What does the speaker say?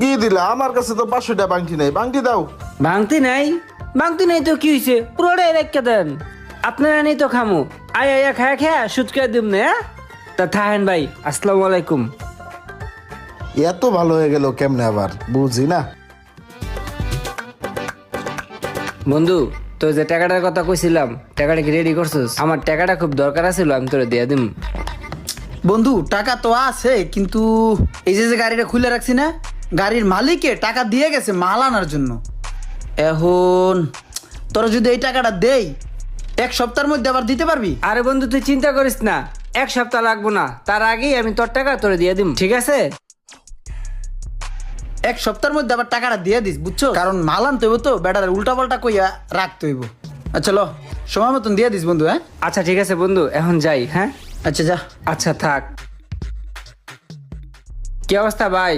কি দিলা? আমার কাছে তো 500 টাকা বাংটি নাই, বাংটি দাও। ভাঙতি নাই তো কি হয়েছে, পুরোটাই রেখে দেন। আপনারা নেই তো খামু, আয়া খায়া খায়া সুদ করে দিব না। তা থাহেন ভাই, আসসালামু আলাইকুম। এত ভালো হয়ে গেল কেমনে আবার বুঝি না। বন্ধু, তো যে টাকাটার কথা কইছিলাম, টাকাটা কি রেডি করছিস? আমার টাকাটা খুব দরকার আছিল, আমি তোরে দিয়ে দিম। বন্ধু টাকা তো আছে, কিন্তু এই যে যে গাড়িটা খুলে রাখছি না, গাড়ির মালিকে টাকা দিয়ে গেছে মাল আনার জন্য। এখন তোরা যদি এই টাকাটা দেই, 1 সপ্তাহের মধ্যে আবার দিতে পারবি? আরে বন্ধু, তুই চিন্তা করিস না, 1 সপ্তাহ লাগবো না, তার আগেই আমি তোর টাকা তোরে দিয়ে দিম, ঠিক আছে? 1 সপ্তাহের মধ্যে আবার টাকাটা দিয়ে দিস, বুঝছো? কারণ মাল আনতে হইব তো, বেটার উল্টা পাল্টা কইয়া রাখতে হইব। আচ্ছা লো, সময় মতন দিয়ে দিস বন্ধু। হ্যাঁ আচ্ছা ঠিক আছে বন্ধু, এখন যাই। হ্যাঁ আচ্ছা যা। আচ্ছা থাক। কি অবস্থা ভাই?